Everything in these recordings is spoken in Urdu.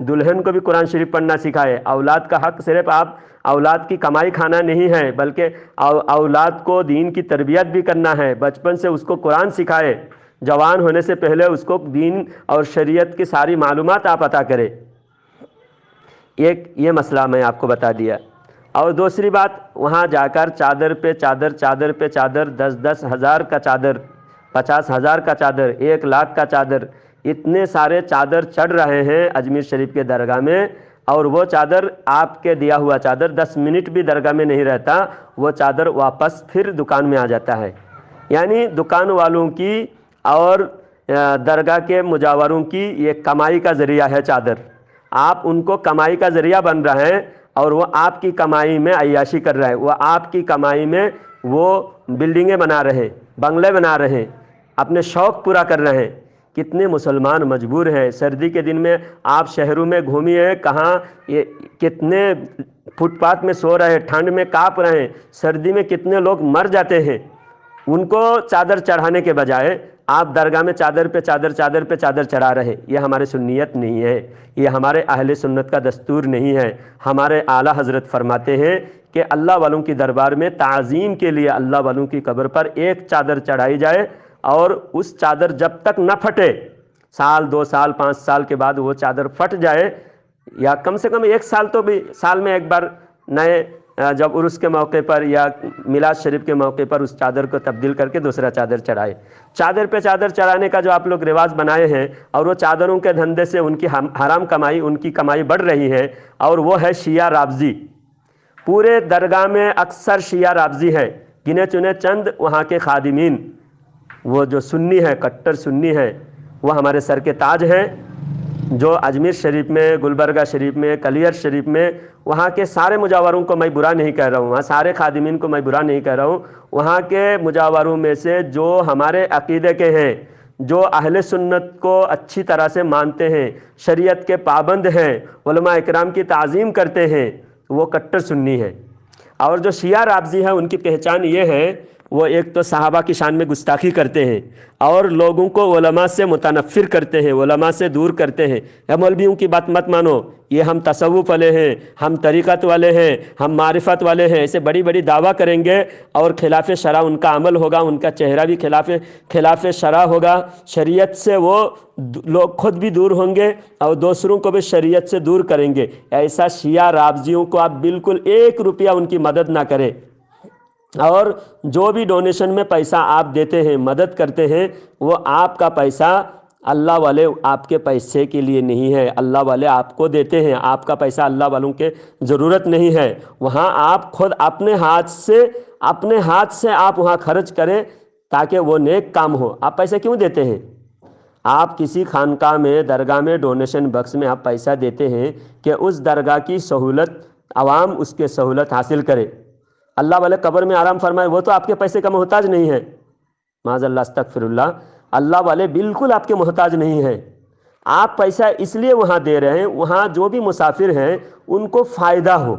دلہن کو بھی قرآن شریف پڑھنا سکھائے۔ اولاد کا حق صرف آپ اولاد کی کمائی کھانا نہیں ہے، بلکہ اولاد کو دین کی تربیت بھی کرنا ہے، بچپن سے اس کو قرآن سکھائے، جوان ہونے سے پہلے اس کو دین اور شریعت کی ساری معلومات آپ عطا کرے۔ یہ مسئلہ میں آپ کو بتا دیا۔ اور دوسری بات، وہاں جا کر چادر پہ چادر، چادر پہ چادر، 10 ہزار کا چادر، 50,000 کا چادر، 1,00,000 کا چادر، اتنے سارے چادر چڑھ رہے ہیں اجمیر شریف کے درگاہ میں، اور وہ چادر آپ کے دیا ہوا چادر 10 منٹ بھی درگاہ میں نہیں رہتا، وہ چادر واپس پھر دکان میں آ جاتا ہے۔ یعنی دکان والوں کی اور درگاہ کے مجاوروں کی یہ کمائی کا ذریعہ ہے چادر۔ آپ ان کو کمائی کا ذریعہ بن رہے ہیں، اور وہ آپ کی کمائی میں عیاشی کر رہے ہیں، وہ آپ کی کمائی میں وہ بلڈنگیں بنا رہے ہیں، بنگلے بنا رہے ہیں، اپنے شوق پورا کر رہے ہیں۔ کتنے مسلمان مجبور ہیں، سردی کے دن میں آپ شہروں میں گھومیے، کہاں کتنے فٹ پاتھ میں سو رہے ہیں، ٹھنڈ میں کانپ رہے ہیں، سردی میں کتنے لوگ مر جاتے ہیں۔ ان کو چادر چڑھانے کے بجائے آپ درگاہ میں چادر پہ چادر، چادر پہ چادر چڑھا رہے، یہ ہمارے سنیت نہیں ہے، یہ ہمارے اہل سنت کا دستور نہیں ہے۔ ہمارے اعلیٰ حضرت فرماتے ہیں کہ اللہ والوں کی دربار میں تعظیم کے لیے اللہ والوں کی قبر پر ایک چادر چڑھائی جائے، اور اس چادر جب تک نہ پھٹے، 1 2 سال 5 سال کے بعد وہ چادر پھٹ جائے، یا کم سے کم 1 سال تو بھی، سال میں ایک بار نئے جب عرس کے موقع پر یا میلاد شریف کے موقع پر اس چادر کو تبدیل کر کے دوسرا چادر چڑھائے۔ چادر پہ چادر چڑھانے کا جو آپ لوگ رواج بنائے ہیں، اور وہ چادروں کے دھندے سے ان کی حرام کمائی، ان کی کمائی بڑھ رہی ہے، اور وہ ہے شیعہ رافضی۔ پورے درگاہ میں اکثر شیعہ رافضی ہے، گنے چنے چند وہاں کے خادمین، وہ جو سنی ہے، کٹر سنی ہے، وہ ہمارے سر کے تاج ہیں، جو اجمیر شریف میں، گلبرگہ شریف میں، کلیر شریف میں، وہاں کے سارے مجاوروں کو میں برا نہیں کہہ رہا ہوں، وہاں سارے خادمین کو میں برا نہیں کہہ رہا ہوں، وہاں کے مجاوروں میں سے جو ہمارے عقیدے کے ہیں، جو اہل سنت کو اچھی طرح سے مانتے ہیں، شریعت کے پابند ہیں، علماء اکرام کی تعظیم کرتے ہیں، وہ کٹر سنی ہیں۔ اور جو شیعہ رافضی ہیں، ان کی پہچان یہ ہے، وہ ایک تو صحابہ کی شان میں گستاخی کرتے ہیں، اور لوگوں کو علماء سے متنفر کرتے ہیں، علماء سے دور کرتے ہیں۔ یا مولویوں کی بات مت مانو، یہ ہم تصوف والے ہیں، ہم طریقت والے ہیں، ہم معرفت والے ہیں، ایسے بڑی بڑی دعویٰ کریں گے، اور خلاف شرع ان کا عمل ہوگا، ان کا چہرہ بھی خلاف شرع ہوگا، شریعت سے وہ لوگ خود بھی دور ہوں گے، اور دوسروں کو بھی شریعت سے دور کریں گے۔ ایسا شیعہ رافضیوں کو آپ بالکل 1 روپیہ ان کی مدد نہ کریں، اور جو بھی ڈونیشن میں پیسہ آپ دیتے ہیں، مدد کرتے ہیں، وہ آپ کا پیسہ اللہ والے آپ کے پیسے کے لیے نہیں ہے، اللہ والے آپ کو دیتے ہیں، آپ کا پیسہ اللہ والوں کے ضرورت نہیں ہے۔ وہاں آپ خود اپنے ہاتھ سے آپ وہاں خرچ کریں، تاکہ وہ نیک کام ہو۔ آپ پیسے کیوں دیتے ہیں؟ آپ کسی خانقاہ میں، درگاہ میں ڈونیشن باکس میں آپ پیسہ دیتے ہیں کہ اس درگاہ کی سہولت، عوام اس کے سہولت حاصل کرے۔ اللہ والے قبر میں آرام فرمائے، وہ تو آپ کے پیسے کا محتاج نہیں ہے، معاذ اللہ، استغفر اللہ، اللہ والے بالکل آپ کے محتاج نہیں ہیں۔ آپ پیسہ اس لیے وہاں دے رہے ہیں، وہاں جو بھی مسافر ہیں ان کو فائدہ ہو،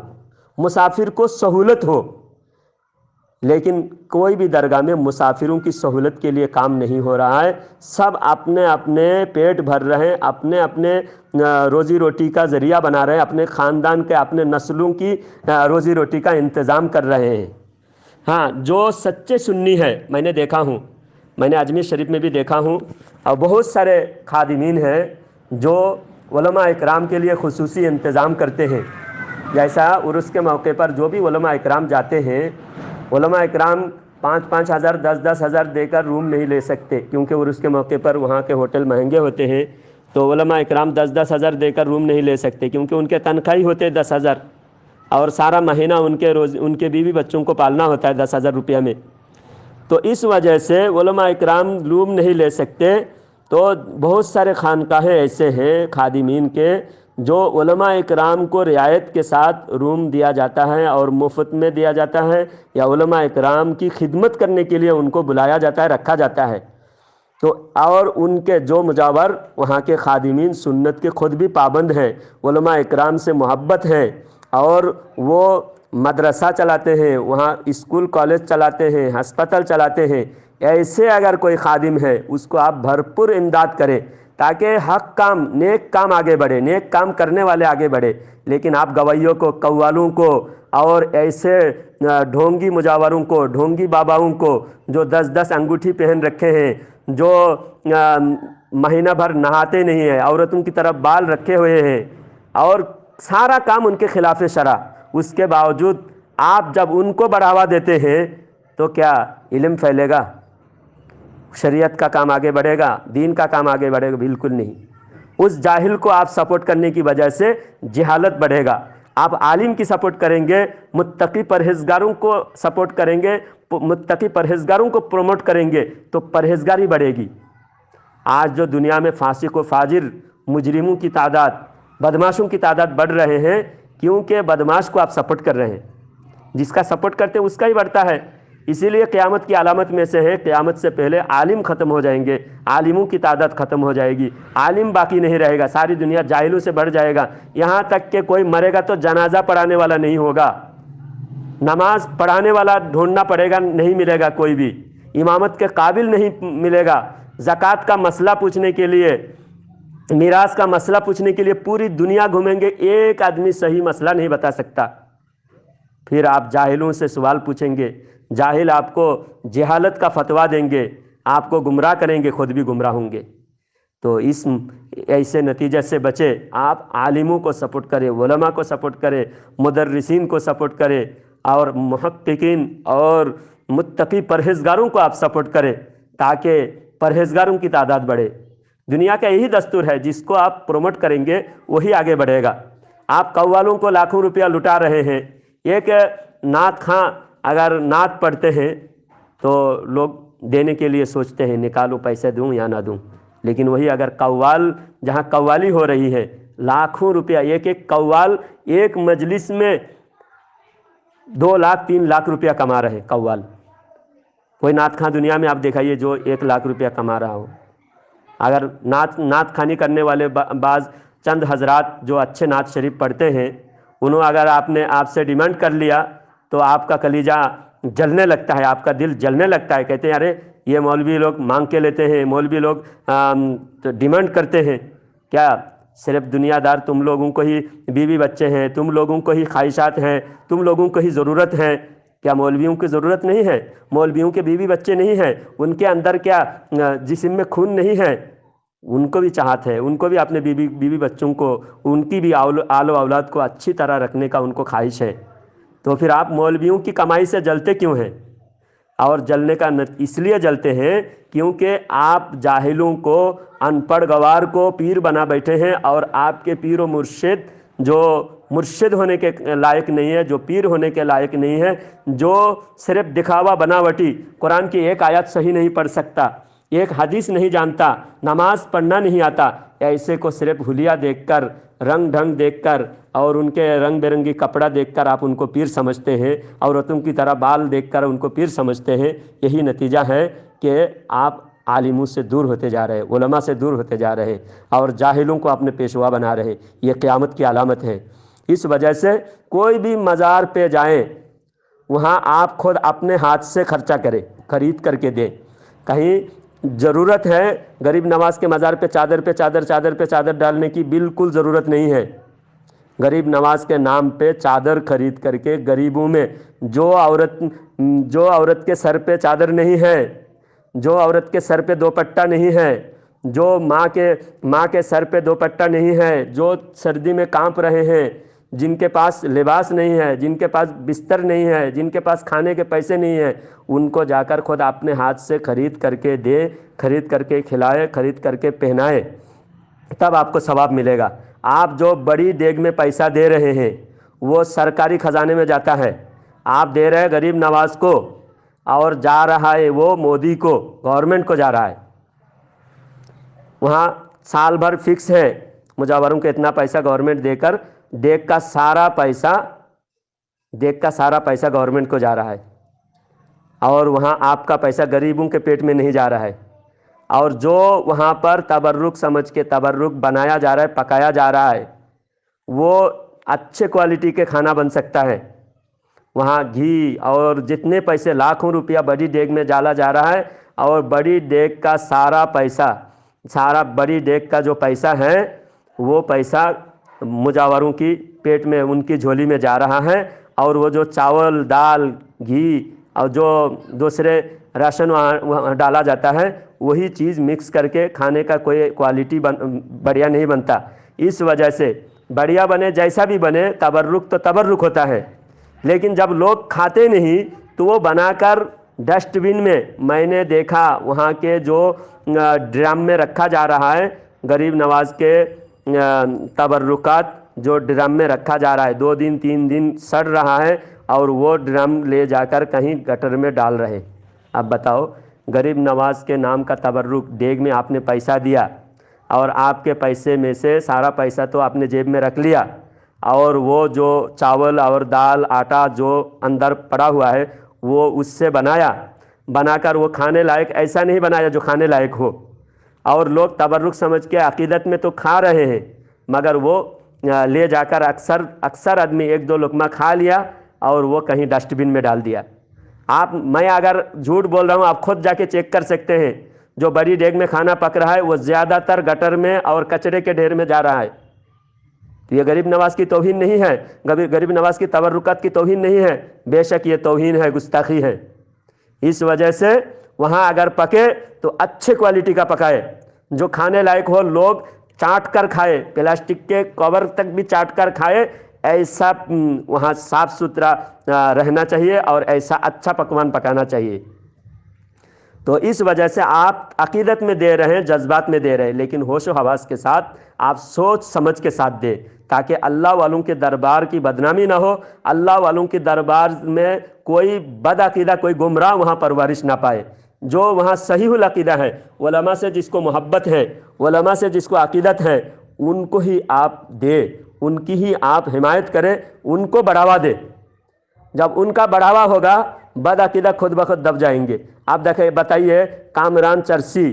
مسافر کو سہولت ہو۔ لیکن کوئی بھی درگاہ میں مسافروں کی سہولت کے لیے کام نہیں ہو رہا ہے، سب اپنے اپنے پیٹ بھر رہے ہیں، اپنے اپنے روزی روٹی کا ذریعہ بنا رہے ہیں، اپنے خاندان کے، اپنے نسلوں کی روزی روٹی کا انتظام کر رہے ہیں۔ ہاں، جو سچے سنی ہے، میں نے دیکھا ہوں، میں نے اجمیر شریف میں بھی دیکھا ہوں، اور بہت سارے خادمین ہیں جو علماء اکرام کے لیے خصوصی انتظام کرتے ہیں۔ جیسا عرس کے موقع پر جو بھی علماء اکرام جاتے ہیں، علماء اکرام 5-5 ہزار 10-10 ہزار دے کر روم نہیں لے سکتے، کیونکہ عرس کے موقع پر وہاں کے ہوٹل مہنگے ہوتے ہیں، تو علماء اکرام 10-10 ہزار دے کر روم نہیں لے سکتے، کیونکہ ان کے تنخواہ ہی ہوتے ہیں 10 ہزار، اور سارا مہینہ ان کے بیوی بچوں کو پالنا ہوتا ہے 10 ہزار روپیہ میں۔ تو اس وجہ سے علماء اکرام روم نہیں لے سکتے۔ تو بہت سارے خانقاہیں ایسے ہیں خادمین کے، جو علماء اکرام کو رعایت کے ساتھ روم دیا جاتا ہے اور مفت میں دیا جاتا ہے، یا علماء اکرام کی خدمت کرنے کے لیے ان کو بلایا جاتا ہے، رکھا جاتا ہے۔ تو اور ان کے جو مجاور وہاں کے خادمین سنت کے خود بھی پابند ہیں، علماء اکرام سے محبت ہے، اور وہ مدرسہ چلاتے ہیں، وہاں اسکول کالج چلاتے ہیں، ہسپتال چلاتے ہیں۔ ایسے اگر کوئی خادم ہے، اس کو آپ بھرپور امداد کریں، تاکہ حق کام نیک کام آگے بڑھے، نیک کام کرنے والے آگے بڑھے۔ لیکن آپ گویوں کو، قوالوں کو اور ایسے ڈھونگی مجاوروں کو، ڈھونگی باباؤں کو جو 10 انگوٹھی پہن رکھے ہیں، جو مہینہ بھر نہاتے نہیں ہیں، عورتوں کی طرف بال رکھے ہوئے ہیں اور سارا کام ان کے خلاف شرع، اس کے باوجود آپ جب ان کو بڑھاوا دیتے ہیں تو کیا علم پھیلے گا؟ شریعت کا کام آگے بڑھے گا؟ دین کا کام آگے بڑھے گا؟ بالکل نہیں۔ اس جاہل کو آپ سپورٹ کرنے کی وجہ سے جہالت بڑھے گا۔ آپ عالم کی سپورٹ کریں گے، متقی پرہیزگاروں کو سپورٹ کریں گے، متقی پرہیزگاروں کو پروموٹ کریں گے تو پرہیزگاری بڑھے گی۔ آج جو دنیا میں فاسق و فاجر مجرموں کی تعداد، بدماشوں کی تعداد بڑھ رہے ہیں، کیونکہ بدماش کو آپ سپورٹ کر رہے ہیں۔ جس کا سپورٹ کرتے ہیں اس کا ہی بڑھتا ہے۔ اسی لیے قیامت کی علامت میں سے ہے، قیامت سے پہلے عالم ختم ہو جائیں گے، عالموں کی تعداد ختم ہو جائے گی، عالم باقی نہیں رہے گا، ساری دنیا جاہلوں سے بڑھ جائے گا، یہاں تک کہ کوئی مرے گا تو جنازہ پڑھانے والا نہیں ہوگا، نماز پڑھانے والا ڈھونڈنا پڑے گا، نہیں ملے گا، کوئی بھی امامت کے قابل نہیں ملے گا۔ زکوٰۃ کا مسئلہ پوچھنے کے لیے، میراث کا مسئلہ پوچھنے کے لیے پوری دنیا گھومیں گے، ایک آدمی صحیح مسئلہ نہیں بتا سکتا۔ پھر آپ جاہلوں سے سوال پوچھیں گے، جاہل آپ کو جہالت کا فتویٰ دیں گے، آپ کو گمراہ کریں گے، خود بھی گمراہ ہوں گے۔ تو اس ایسے نتیجے سے بچے، آپ عالموں کو سپورٹ کریں، علماء کو سپورٹ کریں، مدرسین کو سپورٹ کریں اور محققین اور متقی پرہیزگاروں کو آپ سپورٹ کریں تاکہ پرہیزگاروں کی تعداد بڑھے۔ دنیا کا یہی دستور ہے، جس کو آپ پروموٹ کریں گے وہی آگے بڑھے گا۔ آپ قوالوں کو لاکھوں روپیہ لٹا رہے ہیں، ایک نعت خواں اگر نعت پڑھتے ہیں تو لوگ دینے کے لیے سوچتے ہیں نکالو پیسے دوں یا نہ دوں، لیکن وہی اگر قوال جہاں قوالی ہو رہی ہے، لاکھوں روپیہ ایک قوال ایک مجلس میں 2 لاکھ 3 لاکھ روپیہ کما رہے قوال۔ کوئی نعت خواں دنیا میں آپ دکھائیے جو 1 لاکھ روپیہ کما رہا ہو۔ اگر نعت خوانی کرنے والے بعض چند حضرات جو اچھے نعت شریف پڑھتے ہیں، انہوں اگر آپ سے ڈیمانڈ کر لیا تو آپ کا کلیجہ جلنے لگتا ہے، آپ کا دل جلنے لگتا ہے، کہتے ہیں ارے یہ مولوی لوگ مانگ کے لیتے ہیں، مولوی لوگ ڈیمانڈ کرتے ہیں۔ کیا صرف دنیا دار تم لوگوں کو ہی بیوی بچے ہیں، تم لوگوں کو ہی خواہشات ہیں، تم لوگوں کو ہی ضرورت ہے؟ کیا مولویوں کی ضرورت نہیں ہے؟ مولویوں کے بیوی بچے نہیں ہیں؟ ان کے اندر کیا جسم میں خون نہیں ہے؟ ان کو بھی چاہت ہے، ان کو بھی اپنے بیوی بچوں کو، ان کی بھی آل و اولاد کو اچھی طرح رکھنے کا ان کو خواہش ہے۔ تو پھر آپ مولویوں کی کمائی سے جلتے کیوں ہیں؟ اور جلنے کا اس لیے جلتے ہیں کیونکہ آپ جاہلوں کو، ان پڑھ گوار کو پیر بنا بیٹھے ہیں، اور آپ کے پیر و مرشد جو مرشد ہونے کے لائق نہیں ہے، جو پیر ہونے کے لائق نہیں ہے، جو صرف دکھاوا بناوٹی قرآن کی ایک آیت صحیح نہیں پڑھ سکتا، ایک حدیث نہیں جانتا، نماز پڑھنا نہیں آتا، ایسے کو صرف حلیہ دیکھ کر، رنگ ڈھنگ دیکھ کر اور ان کے رنگ برنگی کپڑا دیکھ کر آپ ان کو پیر سمجھتے ہیں، عورتوں کی طرح بال دیکھ کر ان کو پیر سمجھتے ہیں۔ یہی نتیجہ ہے کہ آپ عالموں سے دور ہوتے جا رہے، علماء سے دور ہوتے جا رہے اور جاہلوں کو اپنے پیشوا بنا رہے۔ یہ قیامت کی علامت ہے۔ اس وجہ سے کوئی بھی مزار پہ جائیں، وہاں آپ خود اپنے ہاتھ سے خرچہ کریں، خرید کر کے دیں۔ کہیں ضرورت ہے غریب نواز کے مزار پہ چادر پہ چادر ڈالنے کی؟ بالکل ضرورت نہیں ہے۔ غریب نواز کے نام پہ چادر خرید کر کے غریبوں میں جو عورت کے سر پہ چادر نہیں ہے، جو عورت کے سر پہ دوپٹہ نہیں ہے، جو ماں کے سر پہ دوپٹہ نہیں ہے، جو سردی میں کانپ رہے ہیں، جن کے پاس لباس نہیں ہے، جن کے پاس بستر نہیں ہے، جن کے پاس کھانے کے پیسے نہیں ہیں، ان کو جا کر خود اپنے ہاتھ سے خرید کر کے دے، خرید کر کے کھلائے، خرید کر کے پہنائے، تب آپ کو ثواب ملے گا۔ آپ جو بڑی دیگ میں پیسہ دے رہے ہیں وہ سرکاری خزانے میں جاتا ہے، آپ دے رہے ہیں غریب نواز کو اور جا رہا ہے وہ مودی کو، گورنمنٹ کو جا رہا ہے۔ وہاں سال بھر فکس ہے مجاوروں کو اتنا پیسہ گورنمنٹ دے کر، دیگ کا سارا پیسہ گورنمنٹ کو جا رہا ہے، اور وہاں آپ کا پیسہ غریبوں کے پیٹ میں نہیں جا رہا ہے۔ اور جو وہاں پر تبرک سمجھ کے تبرک بنایا جا رہا ہے، پکایا جا رہا ہے، وہ اچھے کوالٹی کے کھانا بن سکتا ہے۔ وہاں گھی اور جتنے پیسے لاکھوں روپیہ بڑی دیگ میں ڈالا جا رہا ہے، اور بڑی دیگ کا سارا پیسہ سارا بڑی دیگ کا جو پیسہ ہے وہ پیسہ مجاوروں کی پیٹ میں ان کی جھولی میں جا رہا ہے، اور وہ جو چاول دال گھی اور جو دوسرے راشن وہاں ڈالا جاتا ہے وہی چیز مکس کر کے کھانے کا کوئی کوالٹی بڑھیا نہیں بنتا۔ اس وجہ سے بڑھیا بنے جیسا بھی بنے تبرک تو تبرک ہوتا ہے، لیکن جب لوگ کھاتے نہیں تو وہ بنا کر ڈسٹ بن میں نے دیکھا وہاں کے جو ڈرم میں رکھا جا رہا ہے، غریب نواز کے تبرکات جو ڈرم میں رکھا جا رہا ہے 2 دن 3 دن سڑ رہا ہے، اور وہ ڈرم لے جا کر کہیں گٹر میں ڈال رہے۔ اب بتاؤ، غریب نواز کے نام کا تبرک، دیگ میں آپ نے پیسہ دیا اور آپ کے پیسے میں سے سارا پیسہ تو آپ نے جیب میں رکھ لیا، اور وہ جو چاول اور دال آٹا جو اندر پڑا ہوا ہے وہ اس سے بنا کر وہ کھانے لائق ایسا نہیں بنایا جو کھانے لائق ہو، اور لوگ تبرک سمجھ کے عقیدت میں تو کھا رہے ہیں، مگر وہ لے جا کر اکثر آدمی 1-2 لقمہ کھا لیا اور وہ کہیں ڈسٹ بن میں ڈال دیا۔ میں اگر جھوٹ بول رہا ہوں آپ خود جا کے چیک کر سکتے ہیں، جو بڑی دیگ میں کھانا پک رہا ہے وہ زیادہ تر گٹر میں اور کچرے کے ڈھیر میں جا رہا ہے۔ تو یہ غریب نواز کی توہین نہیں ہے، غریب نواز کی تبرکات کی توہین نہیں ہے، بے شک یہ توہین ہے، گستاخی ہے۔ اس وجہ سے وہاں اگر پکے تو اچھے کوالٹی کا پکائے، جو کھانے لائق ہو، لوگ چاٹ کر کھائے، پلاسٹک کے کور تک بھی چاٹ کر کھائے، ایسا وہاں صاف ستھرا رہنا چاہیے اور ایسا اچھا پکوان پکانا چاہیے۔ تو اس وجہ سے آپ عقیدت میں دے رہے ہیں، جذبات میں دے رہے ہیں، لیکن ہوش و حواس کے ساتھ آپ سوچ سمجھ کے ساتھ دیں، تاکہ اللہ والوں کے دربار کی بدنامی نہ ہو، اللہ والوں کے دربار میں کوئی بد عقیدہ، کوئی گمراہ وہاں پرورش نہ پائے۔ جو وہاں صحیح العقیدہ ہے، علماء سے جس کو محبت ہے، علماء سے جس کو عقیدت ہے، ان کو ہی آپ دے، ان کی ہی آپ حمایت کریں، ان کو بڑھاوا دے۔ جب ان کا بڑھاوا ہوگا بد عقیدہ خود بخود دب جائیں گے۔ آپ دیکھیں، بتائیے، کامران چرسی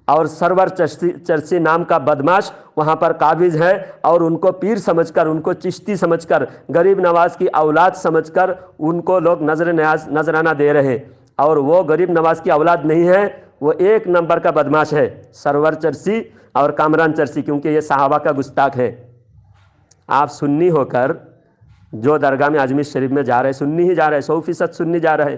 اور سرور چرسی نام کا بدماش وہاں پر قابض ہے، اور ان کو پیر سمجھ کر، ان کو چشتی سمجھ کر، غریب نواز کی اولاد سمجھ کر ان کو لوگ نذرانہ دے رہے ہیں، اور وہ غریب نواز کی اولاد نہیں ہے، وہ 1 نمبر کا بدماش ہے، سرور چرسی اور کامران چرسی، کیونکہ یہ صحابہ کا گستاخ ہے۔ آپ سنی ہو کر جو درگاہ میں اجمیر شریف میں جا رہے، سنی ہی جا رہے، 100% سنی جا رہے،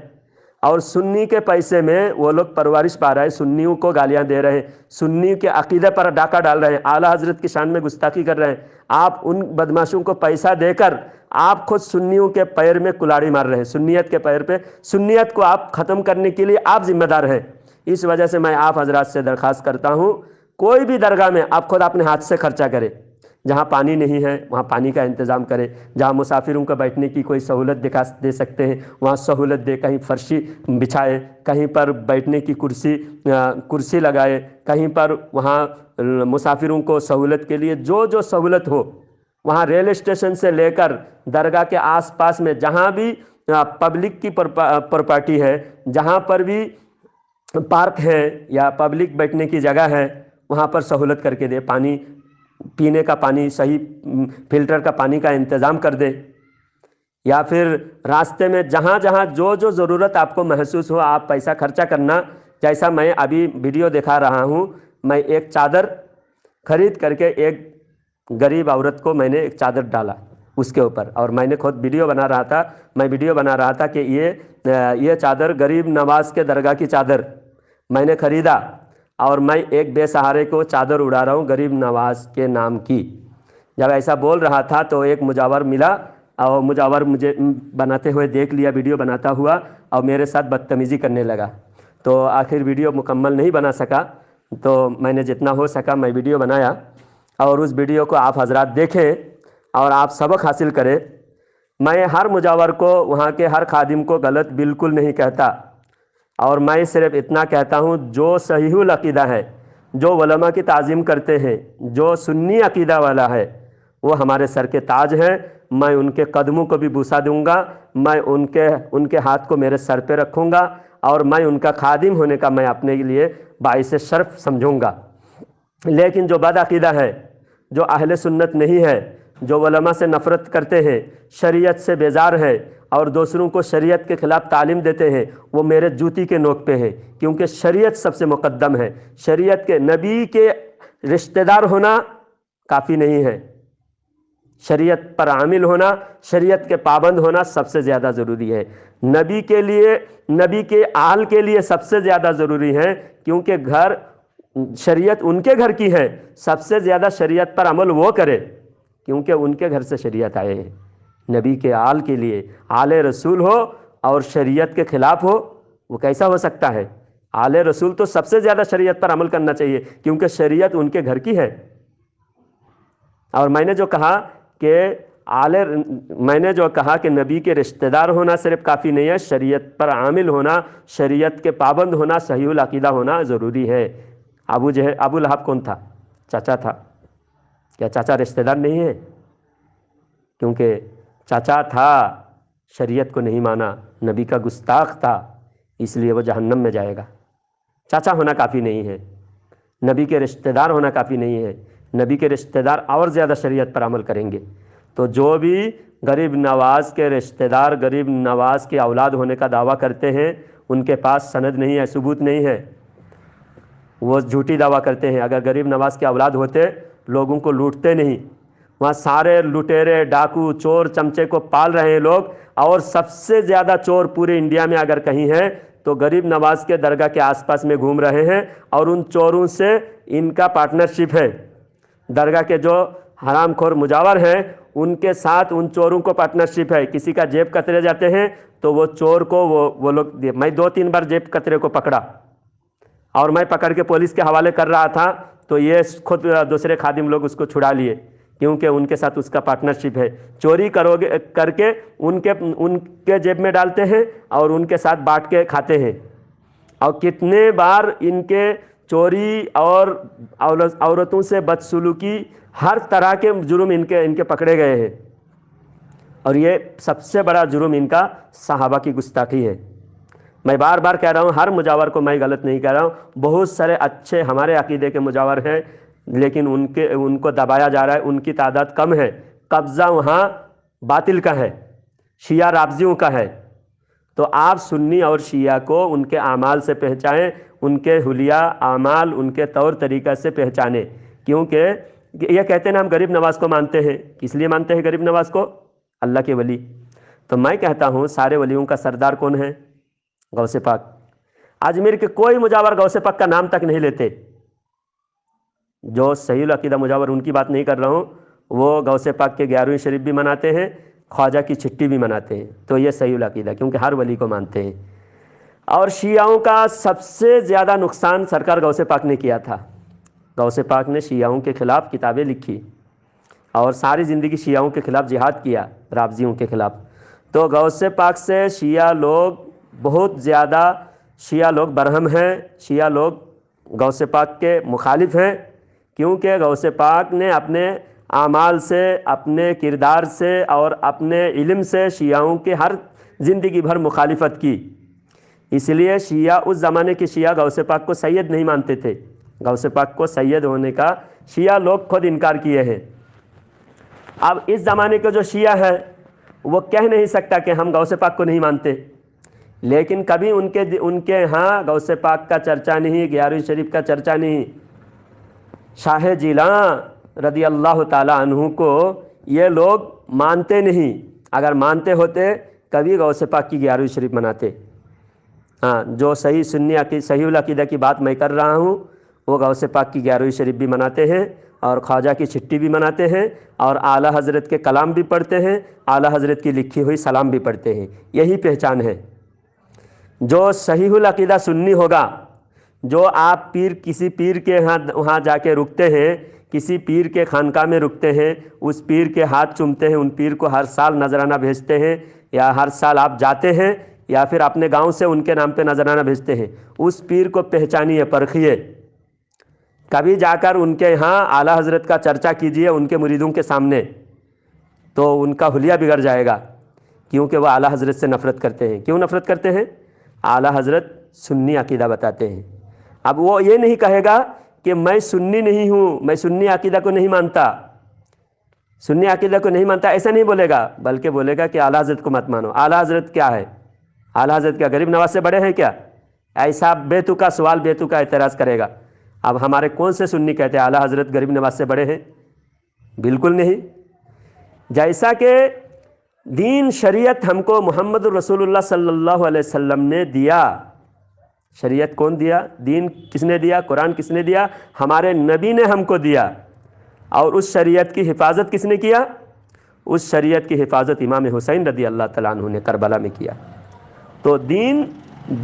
اور سنی کے پیسے میں وہ لوگ پرورش پا رہے ہیں، سنیوں کو گالیاں دے رہے ہیں، سنی کے عقیدے پر ڈاکہ ڈال رہے ہیں، اعلیٰ حضرت کی شان میں گستاخی کر رہے ہیں۔ آپ ان بدماشوں کو پیسہ دے کر آپ خود سنیوں کے پیر میں کلاڑی مار رہے ہیں، سنیت کے پیر پہ، سنیت کو آپ ختم کرنے کے لیے آپ ذمہ دار ہیں۔ اس وجہ سے میں آپ حضرات سے درخواست کرتا ہوں، کوئی بھی درگاہ میں آپ خود اپنے ہاتھ سے خرچہ کریں، جہاں پانی نہیں ہے وہاں پانی کا انتظام کرے، جہاں مسافروں کو بیٹھنے کی کوئی سہولت دے سکتے ہیں وہاں سہولت دے، کہیں فرشی بچھائے، کہیں پر بیٹھنے کی کرسی لگائے، کہیں پر وہاں مسافروں کو سہولت کے لیے جو سہولت ہو، وہاں ریل اسٹیشن سے لے کر درگاہ کے آس پاس میں جہاں بھی پبلک کی پراپرٹی ہے، جہاں پر بھی پارک ہے یا پبلک بیٹھنے کی جگہ ہے، وہاں پر سہولت کر کے دے، پانی پینے کا پانی، صحیح فلٹر کا پانی کا انتظام کر دے، یا پھر راستے میں جہاں جو ضرورت آپ کو محسوس ہو آپ پیسہ خرچہ کرنا۔ جیسا میں ابھی ویڈیو دکھا رہا ہوں، میں ایک چادر خرید کر کے ایک غریب عورت کو میں نے ایک چادر ڈالا اس کے اوپر، اور میں نے خود ویڈیو بنا رہا تھا کہ یہ چادر غریب نواز کے درگاہ کی چادر میں نے خریدا، اور میں ایک بے سہارے کو چادر اڑا رہا ہوں غریب نواز کے نام کی۔ جب ایسا بول رہا تھا تو ایک مجاور ملا، اور مجاور مجھے بناتے ہوئے دیکھ لیا، ویڈیو بناتا ہوا، اور میرے ساتھ بدتمیزی کرنے لگا۔ تو آخر ویڈیو مکمل نہیں بنا سکا، تو میں نے جتنا ہو سکا میں ویڈیو بنایا، اور اس ویڈیو کو آپ حضرات دیکھیں اور آپ سبق حاصل کریں۔ میں ہر مجاور کو، وہاں کے ہر خادم کو غلط بالکل نہیں کہتا، اور میں صرف اتنا کہتا ہوں جو صحیح العقیدہ ہے، جو علماء کی تعظیم کرتے ہیں، جو سنی عقیدہ والا ہے، وہ ہمارے سر کے تاج ہیں۔ میں ان کے قدموں کو بھی بوسہ دوں گا، میں ان کے ہاتھ کو میرے سر پہ رکھوں گا، اور میں ان کا خادم ہونے کا میں اپنے لیے باعث شرف سمجھوں گا۔ لیکن جو بد عقیدہ ہے، جو اہل سنت نہیں ہے، جو علماء سے نفرت کرتے ہیں، شریعت سے بیزار ہے، اور دوسروں کو شریعت کے خلاف تعلیم دیتے ہیں، وہ میرے جوتی کے نوک پہ ہے، کیونکہ شریعت سب سے مقدم ہے۔ شریعت کے نبی کے رشتہ دار ہونا کافی نہیں ہے، شریعت پر عامل ہونا، شریعت کے پابند ہونا سب سے زیادہ ضروری ہے۔ نبی کے لیے، نبی کے آل کے لیے سب سے زیادہ ضروری ہے، کیونکہ گھر شریعت ان کے گھر کی ہے، سب سے زیادہ شریعت پر عمل وہ کرے کیونکہ ان کے گھر سے شریعت آئے ہیں۔ نبی کے آل کے لیے، آل رسول ہو اور شریعت کے خلاف ہو، وہ کیسا ہو سکتا ہے؟ آل رسول تو سب سے زیادہ شریعت پر عمل کرنا چاہیے کیونکہ شریعت ان کے گھر کی ہے۔ اور میں نے جو کہا کہ نبی کے رشتہ دار ہونا صرف کافی نہیں ہے، شریعت پر عامل ہونا، شریعت کے پابند ہونا، صحیح العقیدہ ہونا ضروری ہے۔ ابو لہب کون تھا؟ چاچا تھا۔ کیا چاچا رشتہ دار نہیں ہے؟ کیونکہ چاچا تھا، شریعت کو نہیں مانا، نبی کا گستاخ تھا، اس لیے وہ جہنم میں جائے گا۔ چاچا ہونا کافی نہیں ہے، نبی کے رشتہ دار ہونا کافی نہیں ہے، نبی کے رشتہ دار اور زیادہ شریعت پر عمل کریں گے۔ تو جو بھی غریب نواز کے رشتہ دار، غریب نواز کی اولاد ہونے کا دعویٰ کرتے ہیں، ان کے پاس سند نہیں ہے، ثبوت نہیں ہے، وہ جھوٹی دعویٰ کرتے ہیں۔ اگر غریب نواز کے اولاد ہوتے، لوگوں کو لوٹتے نہیں، وہاں سارے لٹیرے، ڈاکو، چور چمچے کو پال رہے ہیں لوگ، اور سب سے زیادہ چور پورے انڈیا میں اگر کہیں ہے تو غریب نواز کے درگاہ کے آس پاس میں گھوم رہے ہیں، اور ان چوروں سے ان کا پارٹنرشپ ہے۔ درگاہ کے جو حرام خور مجاور ہیں ان کے ساتھ ان چوروں کو پارٹنرشپ ہے۔ کسی کا جیب کترے جاتے ہیں تو وہ چور کو وہ لوگ، میں 2-3 بار جیب کترے کو پکڑا، اور میں پکڑ کے پولیس کے حوالے کر رہا تھا تو یہ خود دوسرے خادم لوگ اس کو چھڑا لیے، کیونکہ ان کے ساتھ اس کا پارٹنرشپ ہے۔ چوری کر کے ان کے جیب میں ڈالتے ہیں اور ان کے ساتھ بانٹ کے کھاتے ہیں۔ اور کتنے بار ان کے چوری اور عورتوں سے بدسلوکی، ہر طرح کے جرم ان کے پکڑے گئے ہیں، اور یہ سب سے بڑا جرم ان کا صحابہ کی گستاخی ہے۔ میں بار بار کہہ رہا ہوں، ہر مجاور کو میں غلط نہیں کہہ رہا ہوں، بہت سارے اچھے ہمارے عقیدے کے مجاور ہیں، لیکن ان کو دبایا جا رہا ہے، ان کی تعداد کم ہے۔ قبضہ وہاں باطل کا ہے، شیعہ رافضیوں کا ہے۔ تو آپ سنی اور شیعہ کو ان کے اعمال سے پہچانیں، ان کے حلیہ اعمال، ان کے طور طریقہ سے پہچانیں، کیونکہ یہ کہتے ہیں نا ہم غریب نواز کو مانتے ہیں۔ کس لیے مانتے ہیں غریب نواز کو؟ اللہ کے ولی۔ تو میں کہتا ہوں سارے ولیوں کا سردار کون ہے؟ غوث پاک۔ اجمیر کے کوئی مجاور غوث پاک کا نام تک نہیں لیتے۔ جو صحیح العقیدہ مجاور، ان کی بات نہیں کر رہا ہوں، وہ غوث پاک کے 11ویں شریف بھی مناتے ہیں، خواجہ کی چھٹی بھی مناتے ہیں، تو یہ صحیح العقیدہ، کیونکہ ہر ولی کو مانتے ہیں۔ اور شیعوں کا سب سے زیادہ نقصان سرکار غوث پاک نے کیا تھا۔ غوث پاک نے شیعوں کے خلاف کتابیں لکھی اور ساری زندگی شیعوں کے خلاف جہاد کیا، رافضیوں کے خلاف۔ تو غوث پاک سے شیعہ لوگ بہت زیادہ، شیعہ لوگ برہم ہیں، شیعہ لوگ غوث پاک کے مخالف ہیں، کیونکہ غوث پاک نے اپنے اعمال سے، اپنے کردار سے اور اپنے علم سے شیعوں کے ہر زندگی بھر مخالفت کی۔ اس لیے شیعہ، اس زمانے کے شیعہ غوث پاک کو سید نہیں مانتے تھے۔ غوث پاک کو سید ہونے کا شیعہ لوگ خود انکار کیے ہیں۔ اب اس زمانے کے جو شیعہ ہے وہ کہہ نہیں سکتا کہ ہم غوث پاک کو نہیں مانتے، لیکن کبھی ان کے ہاں غوث پاک کا چرچا نہیں، 11ویں شریف کا چرچا نہیں۔ شاہ جیلان رضی اللہ تعالی عنہ کو یہ لوگ مانتے نہیں، اگر مانتے ہوتے کبھی غوث پاک کی 11ویں شریف مناتے۔ ہاں، جو صحیح سنی صحیح العقیدہ کی بات میں کر رہا ہوں، وہ غوث پاک کی 11ویں شریف بھی مناتے ہیں اور خواجہ کی چھٹی بھی مناتے ہیں، اور اعلیٰ حضرت کے کلام بھی پڑھتے ہیں، اعلیٰ حضرت کی لکھی ہوئی سلام بھی پڑھتے ہیں۔ یہی پہچان ہے۔ جو صحیح العقیدہ سنی ہوگا، جو آپ کسی پیر کے وہاں جا کے رکتے ہیں، کسی پیر کے خانقاہ میں رکتے ہیں، اس پیر کے ہاتھ چومتے ہیں، ان پیر کو ہر سال نذرانہ بھیجتے ہیں، یا ہر سال آپ جاتے ہیں یا پھر اپنے گاؤں سے ان کے نام پہ نذرانہ بھیجتے ہیں، اس پیر کو پہچانیے، پرکھیے۔ کبھی جا کر ان کے ہاں اعلیٰ حضرت کا چرچا کیجئے ان کے مریدوں کے سامنے، تو ان کا حلیہ بگڑ جائے گا، کیونکہ وہ اعلیٰ حضرت سے نفرت کرتے ہیں۔ کیوں نفرت کرتے ہیں؟ اعلیٰ حضرت سنی عقیدہ بتاتے ہیں۔ اب وہ یہ نہیں کہے گا کہ میں سنی نہیں ہوں، میں سنی عقیدہ کو نہیں مانتا، سنی عقیدہ کو نہیں مانتا، ایسا نہیں بولے گا، بلکہ بولے گا کہ اعلیٰ حضرت کو مت مانو۔ اعلیٰ حضرت کیا ہے؟ اعلیٰ حضرت کیا غریب نواز سے بڑے ہیں کیا؟ ایسا بے تکا سوال، بے تکا اعتراض کرے گا۔ اب ہمارے کون سے سنی کہتے ہیں اعلیٰ حضرت غریب نواز سے بڑے ہیں؟ بالکل نہیں۔ جیسا کہ دین شریعت ہم کو محمد رسول اللہ صلی اللہ علیہ وسلم نے دیا، شریعت کون دیا؟ دین کس نے دیا؟ قرآن کس نے دیا؟ ہمارے نبی نے ہم کو دیا۔ اور اس شریعت کی حفاظت کس نے کیا؟ اس شریعت کی حفاظت امام حسین رضی اللہ تعالیٰ عنہ نے کربلا میں کیا۔ تو دین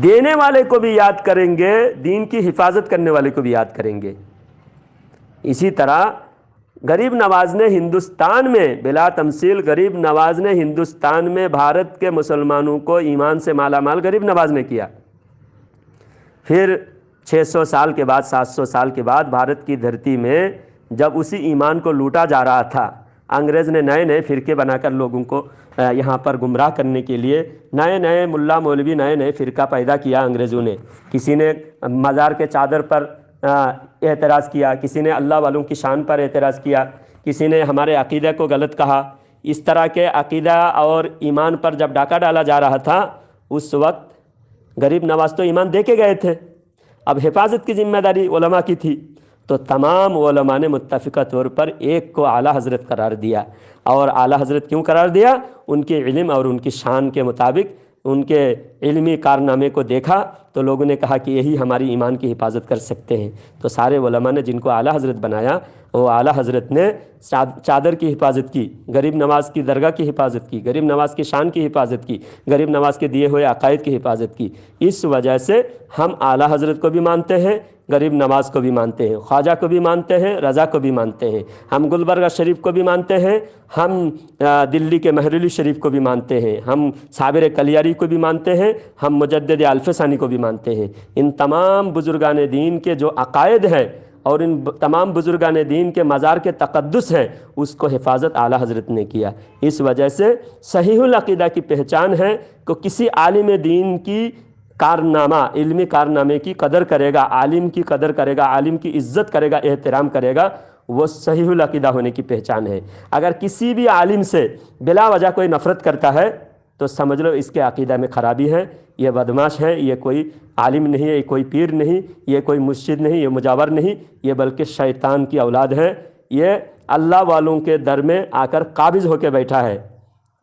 دینے والے کو بھی یاد کریں گے، دین کی حفاظت کرنے والے کو بھی یاد کریں گے۔ اسی طرح غریب نواز نے ہندوستان میں بلا تمثیل، غریب نواز نے ہندوستان میں بھارت کے مسلمانوں کو ایمان سے مالا مال غریب نواز نے کیا۔ پھر 600 سال کے بعد، 700 سال کے بعد بھارت کی دھرتی میں جب اسی ایمان کو لوٹا جا رہا تھا، انگریز نے نئے نئے فرقے بنا کر لوگوں کو یہاں پر گمراہ کرنے کے لیے نئے نئے ملا مولوی نئے نئے فرقہ پیدا کیا انگریزوں نے۔ کسی نے مزار کے چادر پر اعتراض کیا، کسی نے اللہ والوں کی شان پر اعتراض کیا، کسی نے ہمارے عقیدہ کو غلط کہا۔ اس طرح کے عقیدہ اور ایمان پر جب ڈاکہ ڈالا جا رہا تھا، اس وقت غریب نواز تو ایمان دے کے گئے تھے، اب حفاظت کی ذمہ داری علماء کی تھی۔ تو تمام علماء نے متفقہ طور پر ایک کو اعلیٰ حضرت قرار دیا۔ اور اعلیٰ حضرت کیوں قرار دیا؟ ان کے علم اور ان کی شان کے مطابق، ان کے علمی کارنامے کو دیکھا تو لوگوں نے کہا کہ یہی ہماری ایمان کی حفاظت کر سکتے ہیں۔ تو سارے علماء نے جن کو اعلیٰ حضرت بنایا، وہ اعلیٰ حضرت نے چادر کی حفاظت کی، غریب نواز کی درگاہ کی حفاظت کی، غریب نواز کی شان کی حفاظت کی، غریب نواز کے دیے ہوئے عقائد کی حفاظت کی۔ اس وجہ سے ہم اعلیٰ حضرت کو بھی مانتے ہیں، غریب نواز کو بھی مانتے ہیں، خواجہ کو بھی مانتے ہیں، رضا کو بھی مانتے ہیں، ہم گلبرگہ شریف کو بھی مانتے ہیں، ہم دلی کے مہرولی شریف کو بھی مانتے ہیں، ہم صابر کلیاری کو بھی مانتے ہیں، ہم مجدد الف ثانی کو بھی مانتے ہیں۔ ان تمام بزرگان دین کے جو عقائد ہیں اور ان تمام بزرگان دین کے مزار کے تقدس ہیں، اس کو حفاظت اعلیٰ حضرت نے کیا۔ اس وجہ سے صحیح العقیدہ کی پہچان ہے کہ کسی عالم دین کی کارنامہ، علمی کارنامے کی قدر کرے گا، عالم کی قدر کرے گا، عالم کی عزت کرے گا، احترام کرے گا، وہ صحیح العقیدہ ہونے کی پہچان ہے۔ اگر کسی بھی عالم سے بلا وجہ کوئی نفرت کرتا ہے تو سمجھ لو اس کے عقیدہ میں خرابی ہے، یہ بدماش ہے، یہ کوئی عالم نہیں ہے، یہ کوئی پیر نہیں، یہ کوئی مرشد نہیں، یہ مجاور نہیں، یہ بلکہ شیطان کی اولاد ہے، یہ اللہ والوں کے در میں آ کر قابض ہو کے بیٹھا ہے۔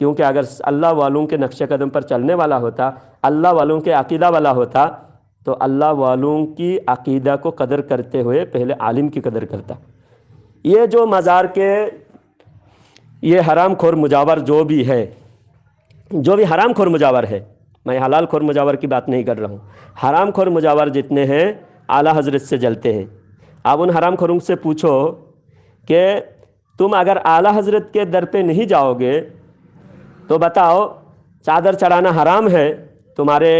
کیونکہ اگر اللہ والوں کے نقش قدم پر چلنے والا ہوتا، اللہ والوں کے عقیدہ والا ہوتا، تو اللہ والوں کی عقیدہ کو قدر کرتے ہوئے پہلے عالم کی قدر کرتا۔ یہ جو مزار کے یہ حرام خور مجاور جو بھی ہے، جو بھی حرام خور مجاور ہے، میں حلال خور مجاور کی بات نہیں کر رہا ہوں، حرام خور مجاور جتنے ہیں اعلیٰ حضرت سے جلتے ہیں۔ آپ ان حرام خوروں سے پوچھو کہ تم اگر اعلیٰ حضرت کے در پہ نہیں جاؤ گے تو بتاؤ چادر چڑھانا حرام ہے، تمہارے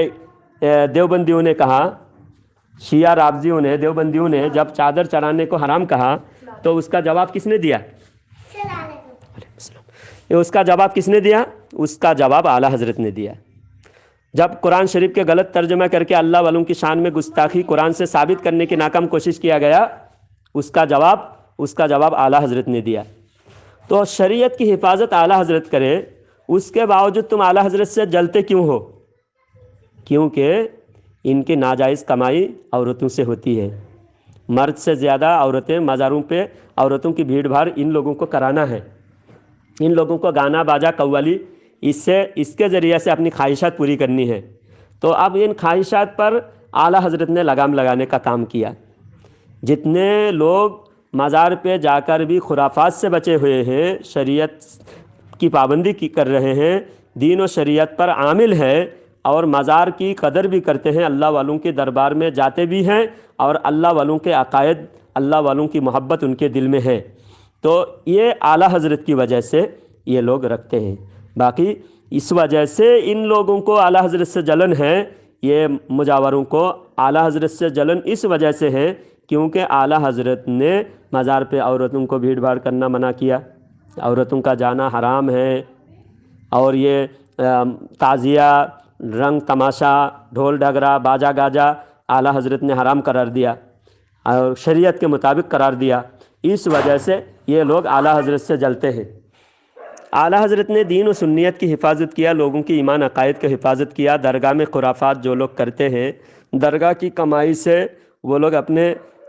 دیوبندیوں نے کہا، شیعہ رافضیوں نے، دیوبندیوں نے جب چادر چڑھانے کو حرام کہا تو اس کا جواب کس نے دیا؟ اس کا جواب کس نے دیا؟ اس کا جواب اعلیٰ حضرت نے دیا۔ جب قرآن شریف کے غلط ترجمہ کر کے اللہ والوں کی شان میں گستاخی قرآن سے ثابت کرنے کی ناکام کوشش کیا گیا، اس کا جواب اعلیٰ حضرت نے دیا۔ تو شریعت کی حفاظت اعلیٰ حضرت کرے، اس کے باوجود تم اعلیٰ حضرت سے جلتے کیوں ہو؟ کیونکہ ان کی ناجائز کمائی عورتوں سے ہوتی ہے، مرد سے زیادہ عورتیں مزاروں پہ، عورتوں کی بھیڑ بھاڑ ان لوگوں کو کرانا ہے، ان لوگوں کو گانا باجا قوالی اس کے ذریعے سے اپنی خواہشات پوری کرنی ہے۔ تو اب ان خواہشات پر اعلیٰ حضرت نے لگام لگانے کا کام کیا۔ جتنے لوگ مزار پہ جا کر بھی خرافات سے بچے ہوئے ہیں، شریعت کی پابندی کر رہے ہیں، دین و شریعت پر عامل ہے اور مزار کی قدر بھی کرتے ہیں، اللہ والوں کے دربار میں جاتے بھی ہیں اور اللہ والوں کے عقائد، اللہ والوں کی محبت ان کے دل میں ہے، تو یہ اعلیٰ حضرت کی وجہ سے یہ لوگ رکھتے ہیں۔ باقی اس وجہ سے ان لوگوں کو اعلیٰ حضرت سے جلن ہے، یہ مجاوروں کو اعلیٰ حضرت سے جلن اس وجہ سے ہے کیونکہ اعلیٰ حضرت نے مزار پہ عورتوں کو بھیڑ بھاڑ کرنا منع کیا، عورتوں کا جانا حرام ہے، اور یہ تعزیہ، رنگ تماشا، ڈھول ڈھگرا، باجا گاجا اعلیٰ حضرت نے حرام قرار دیا اور شریعت کے مطابق قرار دیا۔ اس وجہ سے یہ لوگ اعلیٰ حضرت سے جلتے ہیں۔ اعلیٰ حضرت نے دین و سنیت کی حفاظت کیا، لوگوں کی ایمان عقائد کی حفاظت کیا۔ درگاہ میں خرافات جو لوگ کرتے ہیں، درگاہ کی کمائی سے وہ لوگ اپنے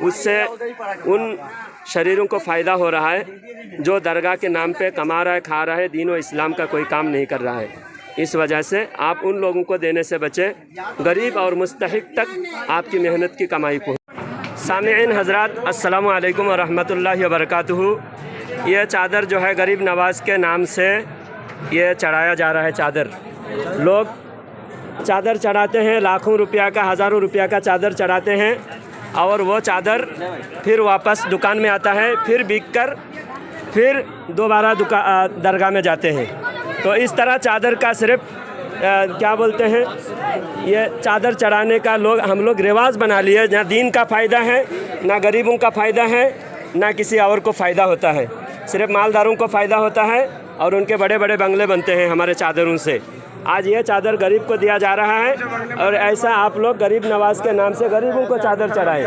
اس سے ان شریروں کو فائدہ ہو رہا ہے جو درگاہ کے نام پہ کما رہا ہے، کھا رہا ہے، دین و اسلام کا کوئی کام نہیں کر رہا ہے۔ اس وجہ سے آپ ان لوگوں کو دینے سے بچیں، غریب اور مستحق تک آپ کی محنت کی کمائی پہنچے۔ سامعین حضرات، السلام علیکم ورحمۃ اللہ وبرکاتہ۔ یہ چادر جو ہے غریب نواز کے نام سے یہ چڑھایا جا رہا ہے۔ چادر لوگ چادر چڑھاتے ہیں، لاکھوں روپیہ کا، ہزاروں روپیہ کا چادر چڑھاتے ہیں، اور وہ چادر پھر واپس دکان میں آتا ہے، پھر بک کر پھر دوبارہ درگاہ میں جاتے ہیں۔ تو اس طرح چادر کا صرف کیا بولتے ہیں، یہ چادر چڑھانے کا ہم لوگ رواج بنا لیے۔ نہ دین کا فائدہ ہے، نہ غریبوں کا فائدہ ہے، نہ کسی اور کو فائدہ ہوتا ہے، صرف مالداروں کو فائدہ ہوتا ہے، اور ان کے بڑے بڑے بنگلے بنتے ہیں ہمارے چادروں سے۔ آج یہ چادر غریب کو دیا جا رہا ہے، اور ایسا آپ لوگ غریب نواز کے نام سے غریبوں کو چادر چڑھائے۔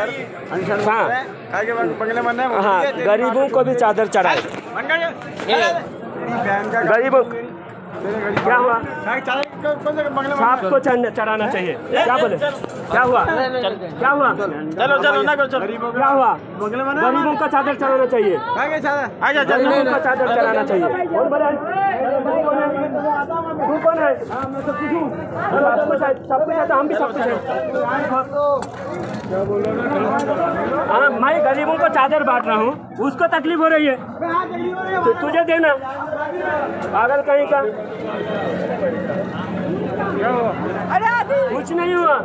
ہاں، غریبوں کو بھی چادر چڑھائے۔ غریبوں کیا ہوا؟ صاحب کو چڑھانا چاہیے۔ کیا بولے؟ کیا ہوا؟ کیا ہوا؟ کیا ہوا؟ غریبوں کو چادر چڑھانا چاہیے، غریبوں کو چادر چڑھانا چاہیے۔ تو کون ہے؟ سب کچھ ہے، ہم بھی سب کچھ ہیں۔ ہاں، میں غریبوں کو چادر بانٹ رہا ہوں، اس کو تکلیف ہو رہی ہے تو تجھے دینا، پاگل کہیں کا۔ کچھ نہیں ہوا۔